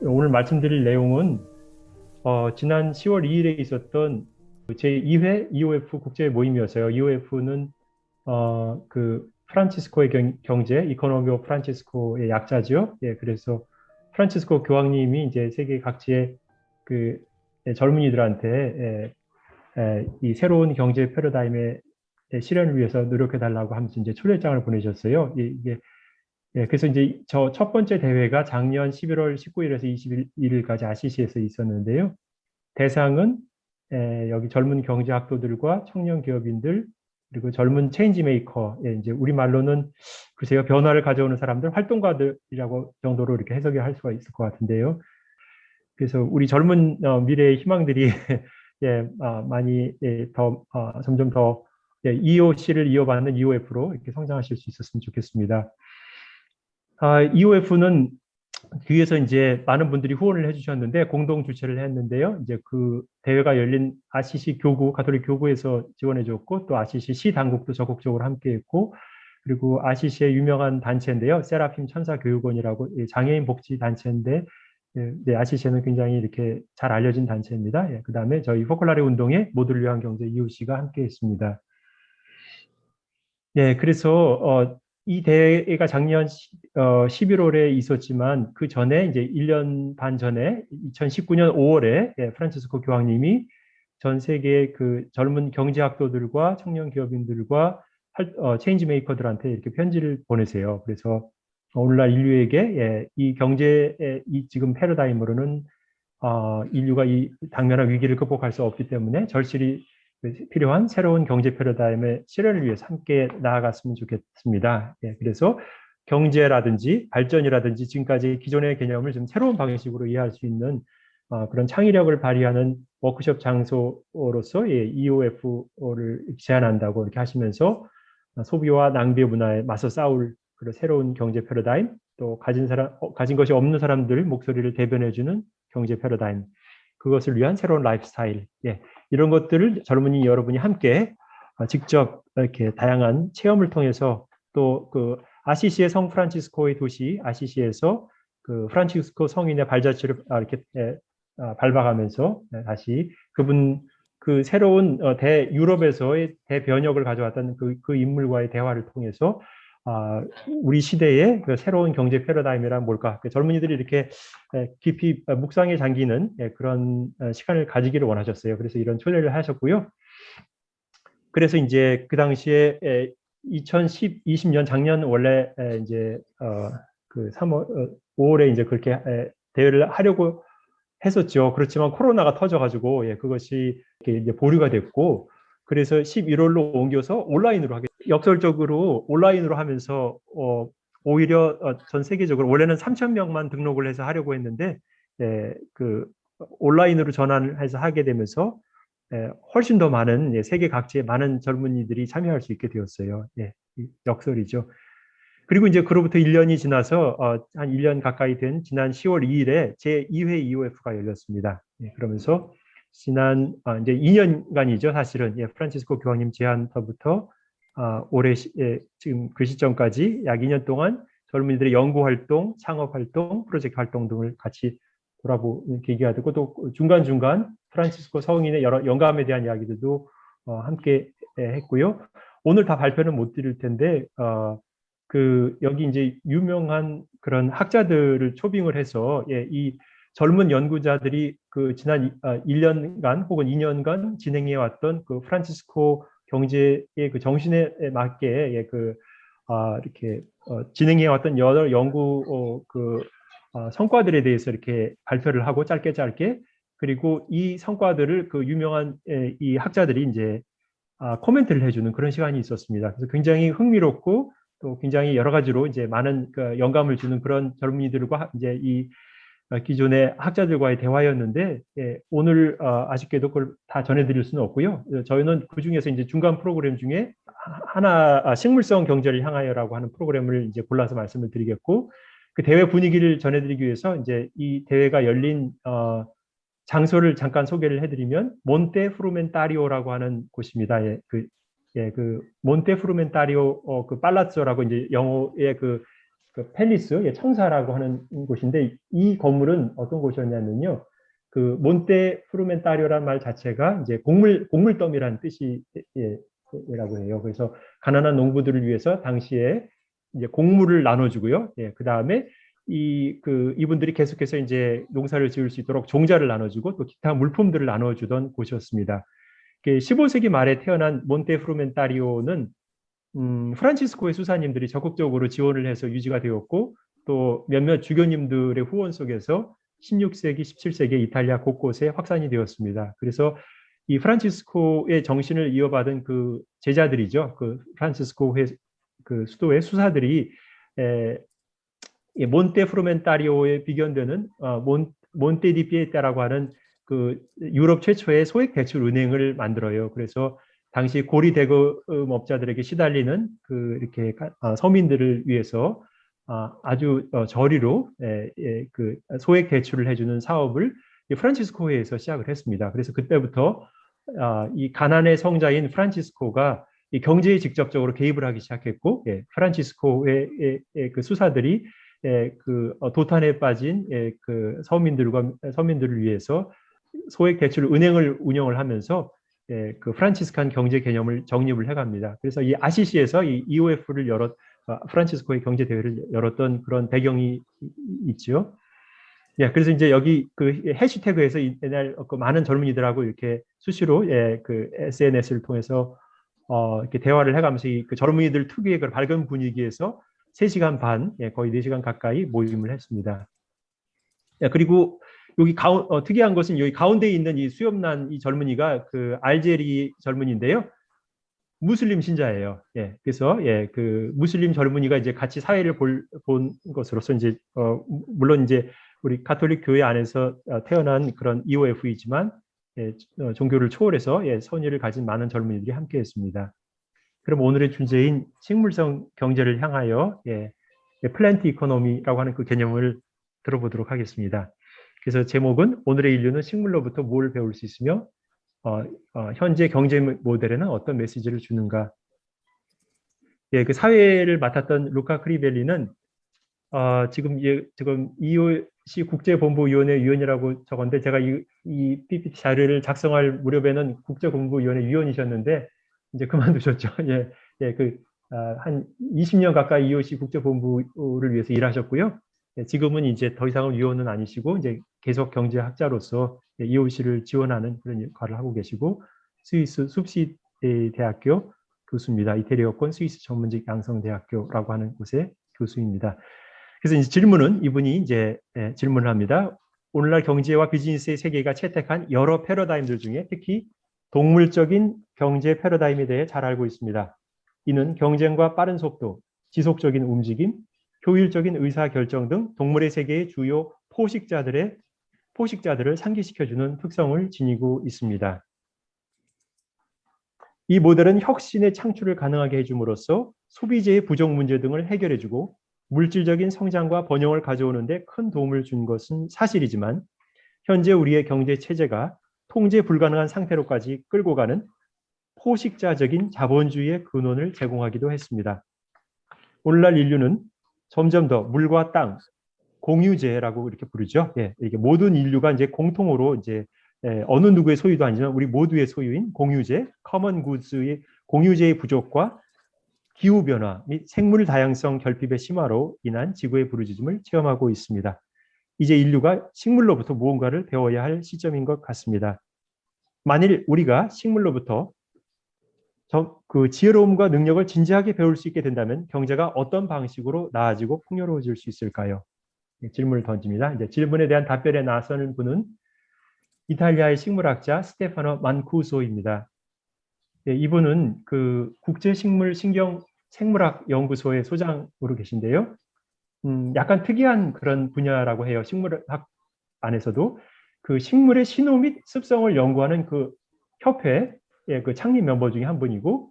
오늘 말씀드릴 내용은 지난 10월 2일에 있었던 제2회 EOF 국제 모임이었어요. EOF는 프란치스코의 경제, 이코노미 오브 프란치스코의 약자죠. 예, 그래서 프란치스코 교황님이 이제 세계 각지의 그 젊은이들한테 이 새로운 경제 패러다임의 실현을 위해서 노력해 달라고 하면서 이제 초대장을 보내셨어요. 그래서 이제 저 첫 번째 대회가 작년 11월 19일에서 21일까지 아시시에서 있었는데요. 대상은 여기 젊은 경제학도들과 청년 기업인들 그리고 젊은 체인지 메이커, 이제 우리말로는 글쎄요 변화를 가져오는 사람들, 활동가들이라고 정도로 이렇게 해석이 할 수가 있을 것 같은데요. 그래서 우리 젊은 미래의 희망들이 많이 점점 더 EOC를 이어받는 EOF로 이렇게 성장하실 수 있었으면 좋겠습니다. EOF는 뒤에서 이제 많은 분들이 후원을 해주셨는데 공동 주최를 했는데요. 이제 그 대회가 열린 아시시 교구, 가톨릭 교구에서 지원해줬고 또 아시시 시 당국도 적극적으로 함께했고 그리고 아시시의 유명한 단체인데요. 세라핌 천사교육원이라고 장애인 복지 단체인데 네, 아시시에는 굉장히 이렇게 잘 알려진 단체입니다. 그 다음에 저희 포컬라리 운동의 모두를 위한 경제 이웃이가 함께했습니다. 네, 그래서 이 대회가 작년 11월에 있었지만 그 전에 이제 1년 반 전에 2019년 5월에 프란치스코 교황님이 전 세계 그 젊은 경제학도들과 청년 기업인들과 체인지 메이커들한테 이렇게 편지를 보내세요. 그래서 오늘날 인류에게 이 경제의 이 지금 패러다임으로는 인류가 이 당면한 위기를 극복할 수 없기 때문에 절실히 필요한 새로운 경제 패러다임의 실현을 위해서 함께 나아갔으면 좋겠습니다. 그래서 경제라든지 발전이라든지 지금까지 기존의 개념을 좀 새로운 방식으로 이해할 수 있는 그런 창의력을 발휘하는 워크숍 장소로서 EOF를 제안한다고 이렇게 하시면서 소비와 낭비 문화에 맞서 싸울 그런 새로운 경제 패러다임, 또 가진 것이 없는 사람들 목소리를 대변해주는 경제 패러다임, 그것을 위한 새로운 라이프 스타일, 이런 것들을 젊은이 여러분이 함께 직접 이렇게 다양한 체험을 통해서 또 그 아시시의 성 프란치스코의 도시 아시시에서 그 프란치스코 성인의 발자취를 이렇게 밟아가면서 다시 그분 그 새로운 유럽에서의 대변혁을 가져왔던 그 인물과의 대화를 통해서 우리 시대의 그 새로운 경제 패러다임이란 뭘까? 그 젊은이들이 이렇게 깊이 묵상에 잠기는 그런 시간을 가지기를 원하셨어요. 그래서 이런 초대를 하셨고요. 그래서 이제 그 당시에 2020년 작년 원래 이제 그 3월 5월에 이제 그렇게 대회를 하려고 했었죠. 그렇지만 코로나가 터져가지고 그것이 이렇게 이제 보류가 됐고 그래서 11월로 옮겨서 온라인으로 하게 역설적으로 온라인으로 하면서 오히려 전 세계적으로 원래는 3천 명만 등록을 해서 하려고 했는데 그 온라인으로 전환을 해서 하게 되면서 훨씬 더 많은 세계 각지의 많은 젊은이들이 참여할 수 있게 되었어요. 역설이죠. 그리고 이제 그로부터 1년이 지나서 한 1년 가까이 된 지난 10월 2일에 제2회 EOF가 열렸습니다. 그러면서 지난 이제 2년간이죠. 사실은 프란치스코 교황님 제안서부터 올해 지금 그 시점까지 약 2년 동안 젊은이들의 연구 활동, 창업 활동, 프로젝트 활동 등을 같이 돌아보는 계기가 되고 또 중간중간 프란치스코 성인의 여러 영감에 대한 이야기들도 함께 했고요. 오늘 다 발표는 못 드릴 텐데 여기 이제 유명한 그런 학자들을 초빙을 해서 이 젊은 연구자들이 그 지난 1년간 혹은 2년간 진행해 왔던 그 프란치스코 경제의 그 정신에 맞게 이렇게 진행해 왔던 여러 연구 성과들에 대해서 이렇게 발표를 하고 짧게 그리고 이 성과들을 그 유명한 이 학자들이 이제 코멘트를 해주는 그런 시간이 있었습니다. 그래서 굉장히 흥미롭고 또 굉장히 여러 가지로 이제 많은 그 영감을 주는 그런 젊은이들과 이제 이 기존의 학자들과의 대화였는데 오늘 아쉽게도 그걸 다 전해드릴 수는 없고요. 저희는 그 중에서 이제 중간 프로그램 중에 하나 식물성 경제를 향하여라고 하는 프로그램을 이제 골라서 말씀을 드리겠고 그 대회 분위기를 전해드리기 위해서 이제 이 대회가 열린 장소를 잠깐 소개를 해드리면 몬테 프루멘타리오라고 하는 곳입니다. 그 몬테 프루멘타리오 그 팔라츠오라고 이제 영어의 그 팰리스, 청사라고 하는 곳인데 이 건물은 어떤 곳이었냐면요. 그 몬테 프루멘타리오라는 말 자체가 이제 곡물더미라는 뜻이 라고 해요. 그래서 가난한 농부들을 위해서 당시에 이제 곡물을 나눠주고요. 그 다음에 이분들이 계속해서 이제 농사를 지을 수 있도록 종자를 나눠주고 또 기타 물품들을 나눠주던 곳이었습니다. 15세기 말에 태어난 몬테 프루멘타리오는 프란치스코의 수사님들이 적극적으로 지원을 해서 유지가 되었고 또 몇몇 주교님들의 후원 속에서 16세기, 17세기 이탈리아 곳곳에 확산이 되었습니다. 그래서 이 프란치스코의 정신을 이어받은 그 제자들이죠. 그 프란치스코의 그 수도의 수사들이 몬테 프루멘타리오에 비견되는 몬테 디 피에타라고 하는 그 유럽 최초의 소액 대출 은행을 만들어요. 그래서 당시 고리 대금업자들에게 시달리는 그 이렇게 서민들을 위해서 아주 저리로 그 소액 대출을 해주는 사업을 프란치스코회에서 시작을 했습니다. 그래서 그때부터 이 가난의 성자인 프란치스코가 이 경제에 직접적으로 개입을 하기 시작했고, 프란치스코의 그 수사들이 그 도탄에 빠진 그 서민들을 위해서 소액 대출 은행을 운영을 하면서 그 프란치스칸 경제 개념을 정립을 해갑니다. 그래서 이 아시시에서 이 EOF를 프란치스코의 경제 대회를 열었던 그런 배경이 있죠. 그래서 이제 여기 그 해시태그에서 옛날 그 많은 젊은이들하고 이렇게 수시로 그 SNS를 통해서 이렇게 대화를 해가면서 그 젊은이들 특유의 그 밝은 분위기에서 3시간 반, 거의 4시간 가까이 모임을 했습니다. 그리고 여기 특이한 것은 여기 가운데에 있는 이 수염난 이 젊은이가 그 알제리 젊은이인데요. 무슬림 신자예요. 그래서 그 무슬림 젊은이가 이제 같이 사회를 본 것으로서 이제 물론 이제 우리 가톨릭 교회 안에서 태어난 그런 EOF이지만 종교를 초월해서 선의를 가진 많은 젊은이들이 함께했습니다. 그럼 오늘의 주제인 식물성 경제를 향하여 플랜트 이코노미라고 하는 그 개념을 들어보도록 하겠습니다. 그래서 제목은 오늘의 인류는 식물로부터 뭘 배울 수 있으며 현재 경제 모델에는 어떤 메시지를 주는가. 그 사회를 맡았던 루카 크리벨리는 지금 EOC 국제본부위원회 위원이라고 적었는데 제가 이 PPT 자료를 작성할 무렵에는 국제본부위원회 위원이셨는데 이제 그만두셨죠. 한 20년 가까이 EOC 국제본부를 위해서 일하셨고요. 지금은 이제 더 이상은 위원은 아니시고 이제 계속 경제학자로서 EOC를 지원하는 그런 역할을 하고 계시고 스위스 숲시 대학교 교수입니다. 이태리어권 스위스 전문직 양성대학교라고 하는 곳의 교수입니다. 그래서 이제 이분이 이제 질문을 합니다. 오늘날 경제와 비즈니스의 세계가 채택한 여러 패러다임들 중에 특히 동물적인 경제 패러다임에 대해 잘 알고 있습니다. 이는 경쟁과 빠른 속도, 지속적인 움직임, 효율적인 의사결정 등 동물의 세계의 주요 포식자들을 상기시켜주는 특성을 지니고 있습니다. 이 모델은 혁신의 창출을 가능하게 해줌으로써 소비재의 부족 문제 등을 해결해주고 물질적인 성장과 번영을 가져오는 데 큰 도움을 준 것은 사실이지만 현재 우리의 경제 체제가 통제 불가능한 상태로까지 끌고 가는 포식자적인 자본주의의 근원을 제공하기도 했습니다. 오늘날 인류는 점점 더 물과 땅, 공유재라고 이렇게 부르죠. 이게 모든 인류가 이제 공통으로 이제 어느 누구의 소유도 아니지만 우리 모두의 소유인 공유재, 커먼 굿즈의 공유재의 부족과 기후 변화 및 생물 다양성 결핍의 심화로 인한 지구의 부르짖음을 체험하고 있습니다. 이제 인류가 식물로부터 무언가를 배워야 할 시점인 것 같습니다. 만일 우리가 식물로부터 그 지혜로움과 능력을 진지하게 배울 수 있게 된다면 경제가 어떤 방식으로 나아지고 풍요로워질 수 있을까요? 질문을 던집니다. 이제 질문에 대한 답변에 나서는 분은 이탈리아의 식물학자 스테파노 만쿠소입니다. 이분은 그 국제식물생물학 연구소의 소장으로 계신데요. 약간 특이한 그런 분야라고 해요. 식물학 안에서도 그 식물의 신호 및 습성을 연구하는 그 협회 그 창립 멤버 중에 한 분이고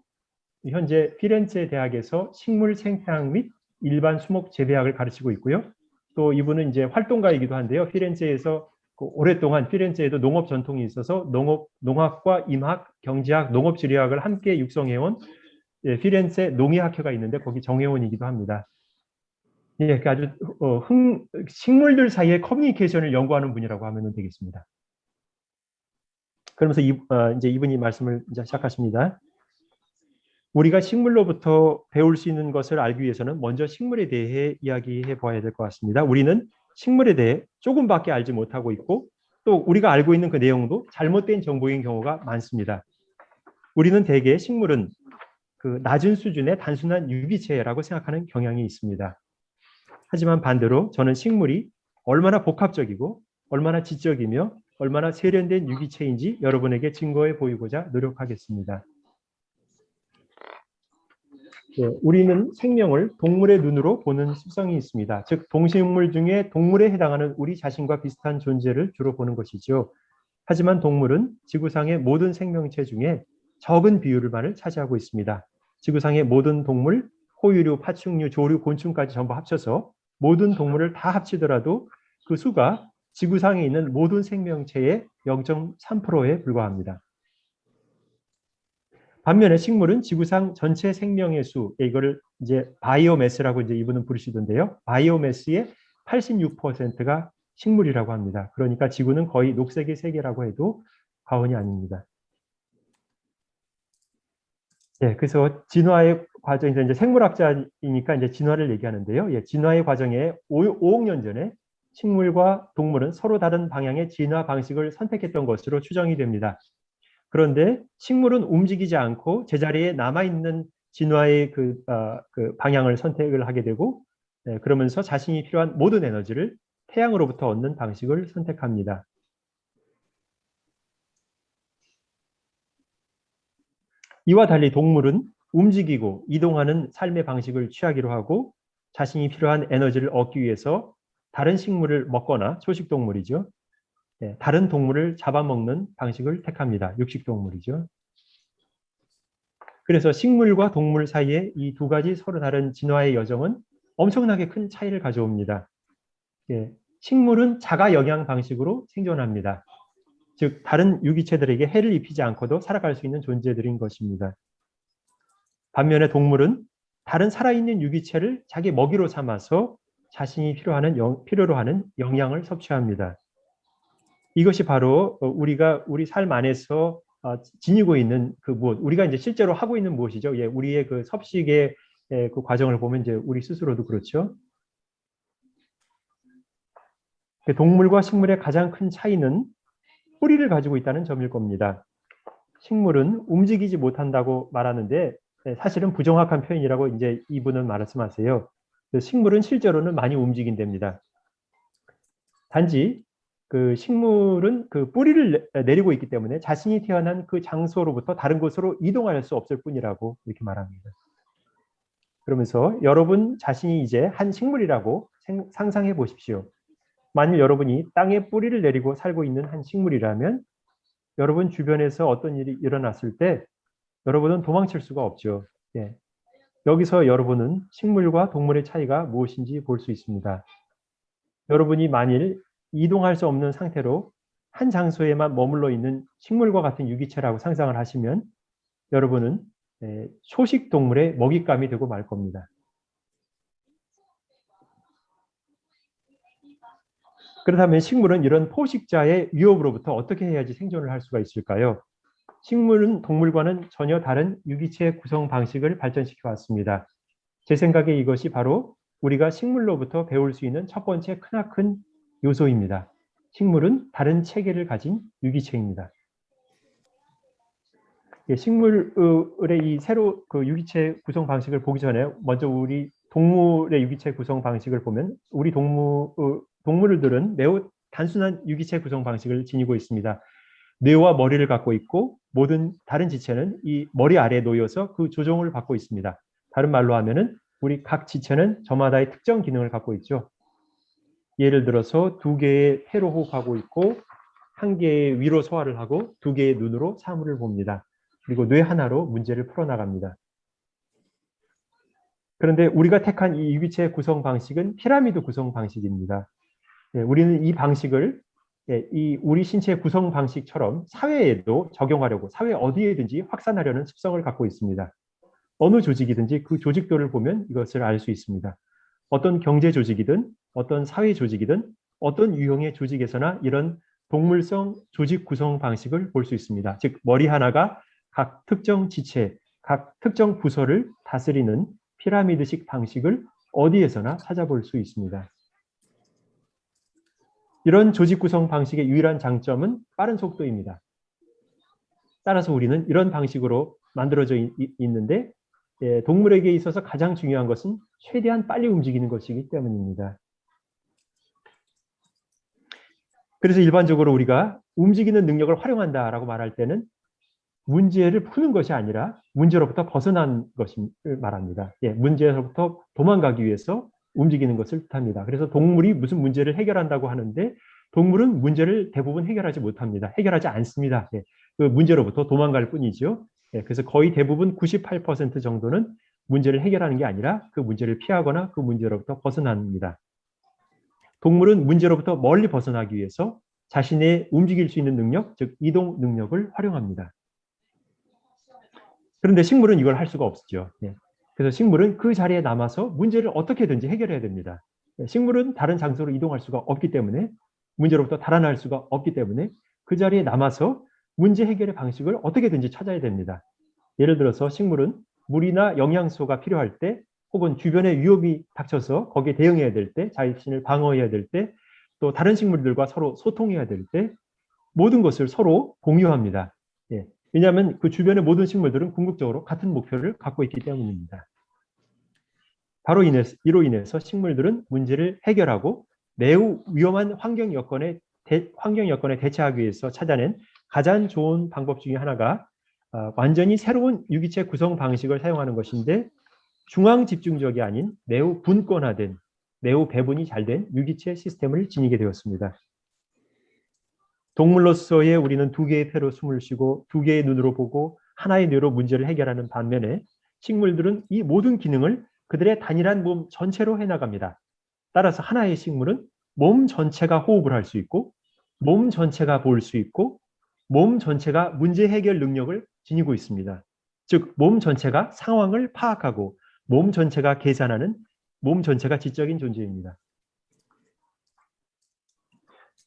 현재 피렌체 대학에서 식물 생태학 및 일반 수목 재배학을 가르치고 있고요. 또 이분은 이제 활동가이기도 한데요. 피렌체에서 오랫동안 피렌체에도 농업 전통이 있어서 농학과 임학, 경제학, 농업지리학을 함께 육성해온 피렌체 농의학회가 있는데 거기 정회원이기도 합니다. 예, 그 아주 식물들 사이의 커뮤니케이션을 연구하는 분이라고 하면 되겠습니다. 그러면서 이제 이분이 말씀을 이제 시작하십니다. 우리가 식물로부터 배울 수 있는 것을 알기 위해서는 먼저 식물에 대해 이야기해 보아야 될 것 같습니다. 우리는 식물에 대해 조금밖에 알지 못하고 있고 또 우리가 알고 있는 그 내용도 잘못된 정보인 경우가 많습니다. 우리는 대개 식물은 그 낮은 수준의 단순한 유기체라고 생각하는 경향이 있습니다. 하지만 반대로 저는 식물이 얼마나 복합적이고 얼마나 지적이며 얼마나 세련된 유기체인지 여러분에게 증거해 보이고자 노력하겠습니다. 예, 우리는 생명을 동물의 눈으로 보는 습성이 있습니다. 즉 동식물 중에 동물에 해당하는 우리 자신과 비슷한 존재를 주로 보는 것이죠. 하지만 동물은 지구상의 모든 생명체 중에 적은 비율만을 차지하고 있습니다. 지구상의 모든 동물, 포유류, 파충류, 조류, 곤충까지 전부 합쳐서 모든 동물을 다 합치더라도 그 수가 지구상에 있는 모든 생명체의 0.3%에 불과합니다. 반면에 식물은 지구상 전체 생명의 수, 이거를 이제 바이오매스라고 이제 이분은 부르시던데요. 바이오매스의 86%가 식물이라고 합니다. 그러니까 지구는 거의 녹색의 세계라고 해도 과언이 아닙니다. 예, 그래서 진화의 과정에서 이제 생물학자이니까 이제 진화를 얘기하는데요. 예, 진화의 과정에 5억 년 전에 식물과 동물은 서로 다른 방향의 진화 방식을 선택했던 것으로 추정이 됩니다. 그런데 식물은 움직이지 않고 제자리에 남아있는 진화의 그 방향을 선택을 하게 되고 그러면서 자신이 필요한 모든 에너지를 태양으로부터 얻는 방식을 선택합니다. 이와 달리 동물은 움직이고 이동하는 삶의 방식을 취하기로 하고 자신이 필요한 에너지를 얻기 위해서 다른 식물을 먹거나 초식동물이죠. 다른 동물을 잡아먹는 방식을 택합니다. 육식동물이죠. 그래서 식물과 동물 사이에 이 두 가지 서로 다른 진화의 여정은 엄청나게 큰 차이를 가져옵니다. 예, 식물은 자가 영양 방식으로 생존합니다. 즉 다른 유기체들에게 해를 입히지 않고도 살아갈 수 있는 존재들인 것입니다. 반면에 동물은 다른 살아있는 유기체를 자기 먹이로 삼아서 자신이 필요로 하는 영양을 섭취합니다. 이것이 바로 우리가 우리 삶 안에서 지니고 있는 그 무엇, 우리가 이제 실제로 하고 있는 무엇이죠? 예, 우리의 그 섭식의 그 과정을 보면 이제 우리 스스로도 그렇죠. 동물과 식물의 가장 큰 차이는 뿌리를 가지고 있다는 점일 겁니다. 식물은 움직이지 못한다고 말하는데 사실은 부정확한 표현이라고 이제 이분은 말씀하세요. 식물은 실제로는 많이 움직인답니다. 단지 그 식물은 그 뿌리를 내리고 있기 때문에 자신이 태어난 그 장소로부터 다른 곳으로 이동할 수 없을 뿐이라고 이렇게 말합니다. 그러면서 여러분 자신이 이제 한 식물이라고 상상해 보십시오. 만일 여러분이 땅에 뿌리를 내리고 살고 있는 한 식물이라면 여러분 주변에서 어떤 일이 일어났을 때 여러분은 도망칠 수가 없죠. 예. 여기서 여러분은 식물과 동물의 차이가 무엇인지 볼 수 있습니다. 여러분이 만일 이동할 수 없는 상태로 한 장소에만 머물러 있는 식물과 같은 유기체라고 상상을 하시면 여러분은 초식 동물의 먹잇감이 되고 말 겁니다. 그렇다면 식물은 이런 포식자의 위협으로부터 어떻게 해야지 생존을 할 수가 있을까요? 식물은 동물과는 전혀 다른 유기체 구성 방식을 발전시켜 왔습니다. 제 생각에 이것이 바로 우리가 식물로부터 배울 수 있는 첫 번째 크나큰 요소입니다. 식물은 다른 체계를 가진 유기체입니다. 식물의 이 새로 그 유기체 구성 방식을 보기 전에 먼저 우리 동물의 유기체 구성 방식을 보면 우리 동물들은 매우 단순한 유기체 구성 방식을 지니고 있습니다. 뇌와 머리를 갖고 있고 모든 다른 지체는 이 머리 아래에 놓여서 그 조종을 받고 있습니다. 다른 말로 하면은 우리 각 지체는 저마다의 특정 기능을 갖고 있죠. 예를 들어서 2개의 폐로 호흡하고 있고 1개의 위로 소화를 하고 2개의 눈으로 사물을 봅니다. 그리고 뇌 하나로 문제를 풀어나갑니다. 그런데 우리가 택한 이 유기체 구성 방식은 피라미드 구성 방식입니다. 우리는 이 방식을 이 우리 신체 구성 방식처럼 사회에도 적용하려고 사회 어디에든지 확산하려는 습성을 갖고 있습니다. 어느 조직이든지 그 조직들을 보면 이것을 알 수 있습니다. 어떤 경제 조직이든 어떤 사회 조직이든 어떤 유형의 조직에서나 이런 동물성 조직 구성 방식을 볼 수 있습니다. 즉 머리 하나가 각 특정 지체, 각 특정 부서를 다스리는 피라미드식 방식을 어디에서나 찾아볼 수 있습니다. 이런 조직 구성 방식의 유일한 장점은 빠른 속도입니다. 따라서 우리는 이런 방식으로 만들어져 있는데 동물에게 있어서 가장 중요한 것은 최대한 빨리 움직이는 것이기 때문입니다. 그래서 일반적으로 우리가 움직이는 능력을 활용한다라고 말할 때는 문제를 푸는 것이 아니라 문제로부터 벗어난 것을 말합니다. 문제로부터 도망가기 위해서 움직이는 것을 뜻합니다. 그래서 동물이 무슨 문제를 해결한다고 하는데 동물은 문제를 대부분 해결하지 못합니다. 해결하지 않습니다. 그 문제로부터 도망갈 뿐이죠. 그래서 거의 대부분 98% 정도는 문제를 해결하는 게 아니라 그 문제를 피하거나 그 문제로부터 벗어납니다. 동물은 문제로부터 멀리 벗어나기 위해서 자신의 움직일 수 있는 능력, 즉 이동 능력을 활용합니다. 그런데 식물은 이걸 할 수가 없죠. 그래서 식물은 그 자리에 남아서 문제를 어떻게든지 해결해야 됩니다. 식물은 다른 장소로 이동할 수가 없기 때문에 문제로부터 달아날 수가 없기 때문에 그 자리에 남아서 문제 해결의 방식을 어떻게든지 찾아야 됩니다. 예를 들어서 식물은 물이나 영양소가 필요할 때 혹은 주변에 위협이 닥쳐서 거기에 대응해야 될 때, 자신을 방어해야 될 때, 또 다른 식물들과 서로 소통해야 될 때 모든 것을 서로 공유합니다. 왜냐하면 그 주변의 모든 식물들은 궁극적으로 같은 목표를 갖고 있기 때문입니다. 이로 인해서 식물들은 문제를 해결하고 매우 위험한 환경 여건에 대처하기 위해서 찾아낸 가장 좋은 방법 중에 하나가 완전히 새로운 유기체 구성 방식을 사용하는 것인데 중앙 집중적이 아닌 매우 분권화된, 매우 배분이 잘 된 유기체 시스템을 지니게 되었습니다. 동물로서의 우리는 두 개의 폐로 숨을 쉬고 두 개의 눈으로 보고 하나의 뇌로 문제를 해결하는 반면에 식물들은 이 모든 기능을 그들의 단일한 몸 전체로 해나갑니다. 따라서 하나의 식물은 몸 전체가 호흡을 할 수 있고 몸 전체가 볼 수 있고 몸 전체가 문제 해결 능력을 지니고 있습니다. 즉 몸 전체가 상황을 파악하고 몸 전체가 계산하는 몸 전체가 지적인 존재입니다.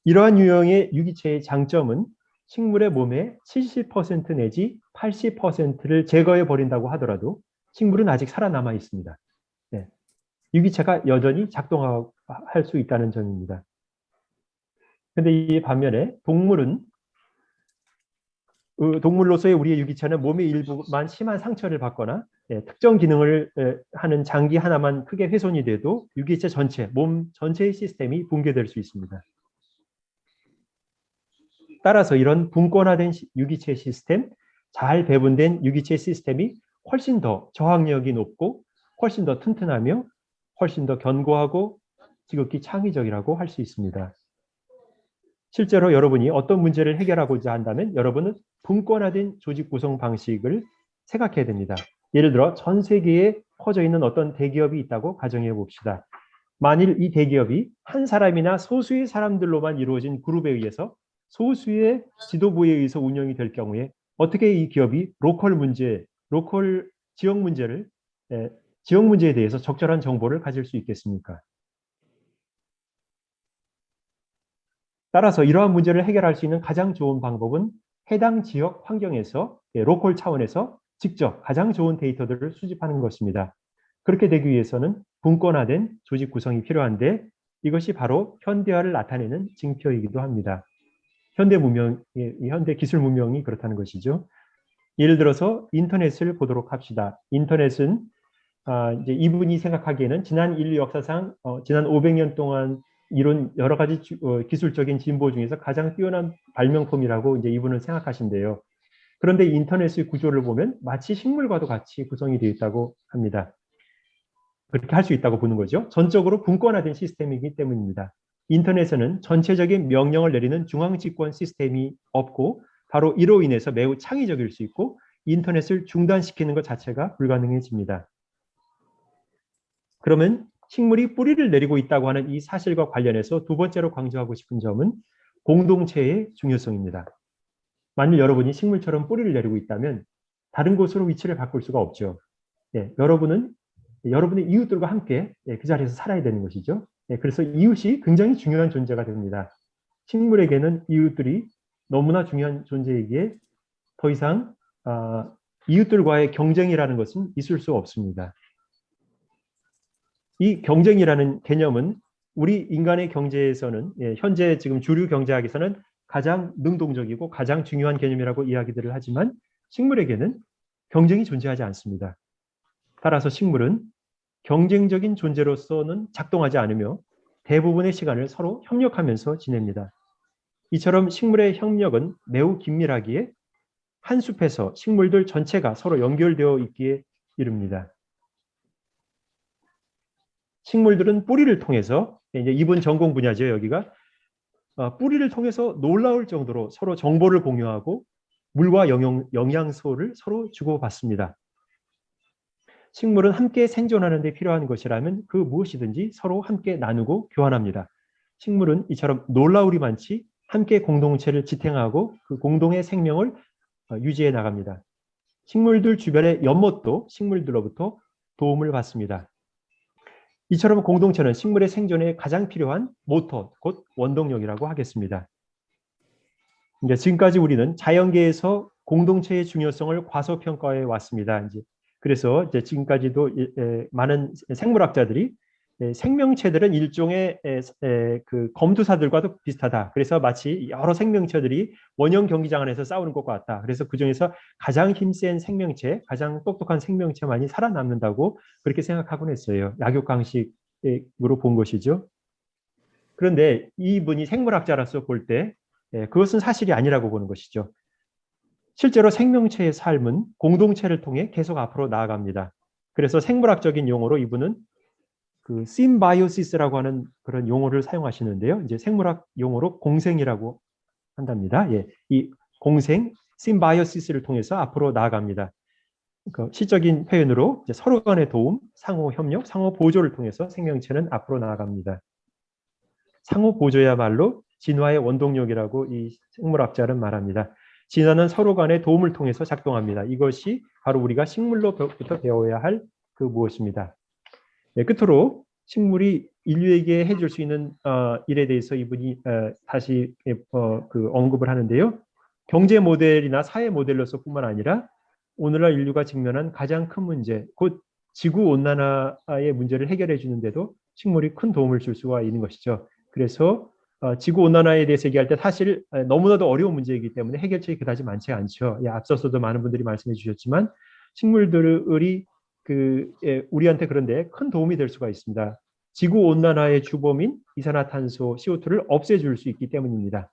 이러한 유형의 유기체의 장점은 식물의 몸의 70% 내지 80%를 제거해 버린다고 하더라도 식물은 아직 살아남아 있습니다. 유기체가 여전히 작동할 수 있다는 점입니다. 그런데 이 반면에 동물로서의 우리의 유기체는 몸의 일부만 심한 상처를 받거나 특정 기능을 하는 장기 하나만 크게 훼손이 돼도 유기체 전체, 몸 전체의 시스템이 붕괴될 수 있습니다. 따라서 이런 분권화된 유기체 시스템, 잘 배분된 유기체 시스템이 훨씬 더 저항력이 높고 훨씬 더 튼튼하며 훨씬 더 견고하고 지극히 창의적이라고 할 수 있습니다. 실제로 여러분이 어떤 문제를 해결하고자 한다면 여러분은 분권화된 조직 구성 방식을 생각해야 됩니다. 예를 들어 전 세계에 퍼져 있는 어떤 대기업이 있다고 가정해 봅시다. 만일 이 대기업이 한 사람이나 소수의 사람들로만 이루어진 그룹에 의해서 소수의 지도부에 의해서 운영이 될 경우에 어떻게 이 기업이 지역 문제에 대해서 적절한 정보를 가질 수 있겠습니까? 따라서 이러한 문제를 해결할 수 있는 가장 좋은 방법은 해당 지역 환경에서 로컬 차원에서 직접 가장 좋은 데이터들을 수집하는 것입니다. 그렇게 되기 위해서는 분권화된 조직 구성이 필요한데 이것이 바로 현대화를 나타내는 징표이기도 합니다. 현대 기술 문명이 그렇다는 것이죠. 예를 들어서 인터넷을 보도록 합시다. 인터넷은 이제 이분이 생각하기에는 지난 인류 역사상 지난 500년 동안 이룬 여러 가지 기술적인 진보 중에서 가장 뛰어난 발명품이라고 이제 이분은 생각하신대요. 그런데 인터넷의 구조를 보면 마치 식물과도 같이 구성이 되어 있다고 합니다. 그렇게 할 수 있다고 보는 거죠. 전적으로 분권화된 시스템이기 때문입니다. 인터넷에는 전체적인 명령을 내리는 중앙 집권 시스템이 없고 바로 이로 인해서 매우 창의적일 수 있고 인터넷을 중단시키는 것 자체가 불가능해집니다. 그러면 식물이 뿌리를 내리고 있다고 하는 이 사실과 관련해서 두 번째로 강조하고 싶은 점은 공동체의 중요성입니다. 만일 여러분이 식물처럼 뿌리를 내리고 있다면 다른 곳으로 위치를 바꿀 수가 없죠. 여러분은 여러분의 이웃들과 함께 그 자리에서 살아야 되는 것이죠. 그래서 이웃이 굉장히 중요한 존재가 됩니다. 식물에게는 이웃들이 너무나 중요한 존재이기에 더 이상 이웃들과의 경쟁이라는 것은 있을 수 없습니다. 이 경쟁이라는 개념은 우리 인간의 경제에서는 현재 지금 주류 경제학에서는 가장 능동적이고 가장 중요한 개념이라고 이야기들을 하지만 식물에게는 경쟁이 존재하지 않습니다. 따라서 식물은 경쟁적인 존재로서는 작동하지 않으며 대부분의 시간을 서로 협력하면서 지냅니다. 이처럼 식물의 협력은 매우 긴밀하기에 한 숲에서 식물들 전체가 서로 연결되어 있기에 이릅니다. 식물들은 뿌리를 통해서, 이제 이분 전공 분야죠, 여기가. 뿌리를 통해서 놀라울 정도로 서로 정보를 공유하고 물과 영양소를 서로 주고받습니다. 식물은 함께 생존하는 데 필요한 것이라면 그 무엇이든지 서로 함께 나누고 교환합니다. 식물은 이처럼 놀라울이 많지 함께 공동체를 지탱하고 그 공동의 생명을 유지해 나갑니다. 식물들 주변의 연못도 식물들로부터 도움을 받습니다. 이처럼 공동체는 식물의 생존에 가장 필요한 모터, 곧 원동력이라고 하겠습니다. 이제 지금까지 우리는 자연계에서 공동체의 중요성을 과소평가해 왔습니다. 그래서 이제 지금까지도 많은 생물학자들이 생명체들은 일종의 그 검투사들과도 비슷하다. 그래서 마치 여러 생명체들이 원형 경기장 안에서 싸우는 것과 같다. 그래서 그 중에서 가장 힘센 생명체, 가장 똑똑한 생명체만이 살아남는다고 그렇게 생각하곤 했어요. 약육강식으로 본 것이죠. 그런데 이분이 생물학자로서 볼 때 그것은 사실이 아니라고 보는 것이죠. 실제로 생명체의 삶은 공동체를 통해 계속 앞으로 나아갑니다. 그래서 생물학적인 용어로 이분은 그 심바이오시스라고 하는 그런 용어를 사용하시는데요. 이제 생물학 용어로 공생이라고 한답니다. 이 공생, 심바이오시스를 통해서 앞으로 나아갑니다. 그 시적인 표현으로 이제 서로 간의 도움, 상호 협력, 상호 보조를 통해서 생명체는 앞으로 나아갑니다. 상호 보조야말로 진화의 원동력이라고 이 생물학자는 말합니다. 진화는 서로 간의 도움을 통해서 작동합니다. 이것이 바로 우리가 식물로부터 배워야 할 그 무엇입니다. 끝으로 식물이 인류에게 해줄 수 있는 일에 대해서 이분이 다시 그 언급을 하는데요. 경제 모델이나 사회 모델로서뿐만 아니라 오늘날 인류가 직면한 가장 큰 문제, 곧 지구 온난화의 문제를 해결해 주는데도 식물이 큰 도움을 줄 수가 있는 것이죠. 그래서 지구 온난화에 대해서 얘기할 때 사실 너무나도 어려운 문제이기 때문에 해결책이 그다지 많지 않죠. 앞서서도 많은 분들이 말씀해 주셨지만 식물들이 우리한테 그런데 큰 도움이 될 수가 있습니다. 지구 온난화의 주범인 이산화탄소 CO2를 없애줄 수 있기 때문입니다.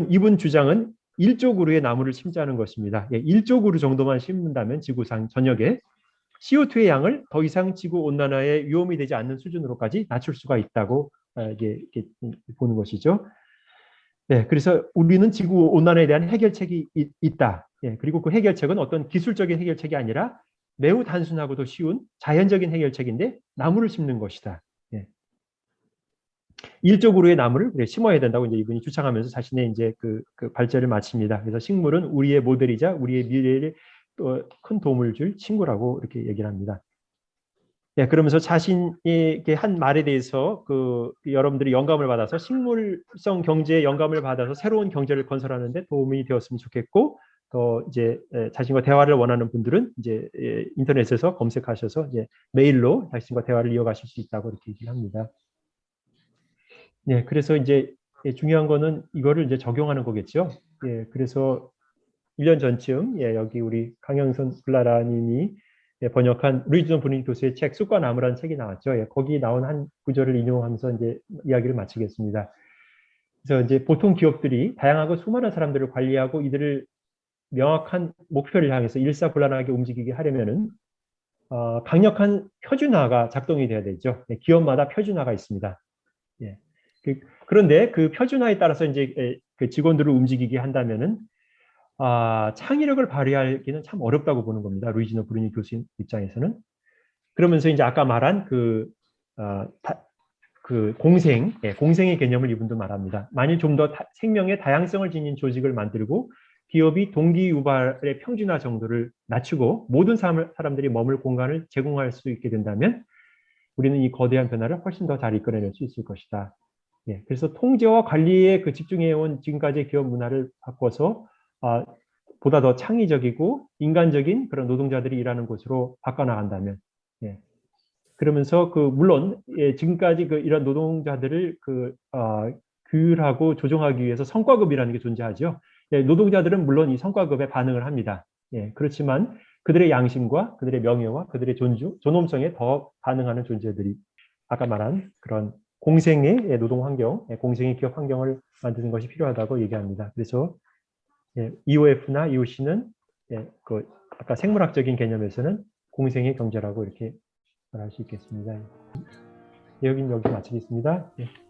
이분 주장은 1조 그루의 나무를 심자는 것입니다. 1조 그루 정도만 심는다면 지구상 전역에 CO2의 양을 더 이상 지구 온난화에 위험이 되지 않는 수준으로까지 낮출 수가 있다고 이렇게 보는 것이죠. 그래서 우리는 지구 온난화에 대한 해결책이 있다. 그리고 그 해결책은 어떤 기술적인 해결책이 아니라 매우 단순하고도 쉬운 자연적인 해결책인데 나무를 심는 것이다. 1조 그루의 나무를 심어야 된다고 이제 이분이 주창하면서 자신의 이제 그 발제를 마칩니다. 그래서 식물은 우리의 모델이자 우리의 미래에 또 큰 도움을 줄 친구라고 이렇게 얘기를 합니다. 그러면서 자신이 한 말에 대해서 여러분들이 영감을 받아서 식물성 경제에 영감을 받아서 새로운 경제를 건설하는데 도움이 되었으면 좋겠고, 또 이제 자신과 대화를 원하는 분들은 이제 인터넷에서 검색하셔서 이제 메일로 자신과 대화를 이어가실 수 있다고 이렇게 얘기를 합니다. 그래서 이제 중요한 거는 이거를 이제 적용하는 거겠죠. 그래서 1년 전쯤 여기 우리 강영선 블라라님이 번역한 루이지존 브루니 교수의 책 숲과 나무라는 책이 나왔죠. 거기 나온 한 구절을 인용하면서 이제 이야기를 마치겠습니다. 그래서 이제 보통 기업들이 다양하고 수많은 사람들을 관리하고 이들을 명확한 목표를 향해서 일사불란하게 움직이게 하려면은 강력한 표준화가 작동이 돼야 되죠. 기업마다 표준화가 있습니다. 그런데 그 표준화에 따라서 이제 그 직원들을 움직이게 한다면은 창의력을 발휘하기는 참 어렵다고 보는 겁니다. 루이지노 브루니 교수 입장에서는. 그러면서 이제 아까 말한 그 공생의 개념을 이분도 말합니다. 만일 좀 더 생명의 다양성을 지닌 조직을 만들고 기업이 동기 유발의 평준화 정도를 낮추고 모든 사람들이 머물 공간을 제공할 수 있게 된다면 우리는 이 거대한 변화를 훨씬 더 잘 이끌어낼 수 있을 것이다. 예, 그래서 통제와 관리에 그 집중해온 지금까지의 기업 문화를 바꿔서 보다 더 창의적이고 인간적인 그런 노동자들이 일하는 곳으로 바꿔나간다면, 예, 그러면서 물론 예, 지금까지 이런 노동자들을 규율하고 조정하기 위해서 성과급이라는 게 존재하죠. 예, 노동자들은 물론 이 성과급에 반응을 합니다. 예, 그렇지만 그들의 양심과 그들의 명예와 그들의 존엄성에 더 반응하는 존재들이 아까 말한 그런 공생의 예, 노동 환경, 예, 공생의 기업 환경을 만드는 것이 필요하다고 얘기합니다. 그래서 예, EOF나 EOC는 예, 아까 생물학적인 개념에서는 공생의 경제라고 이렇게 말할 수 있겠습니다. 예, 여긴 여기서 마치겠습니다. 예.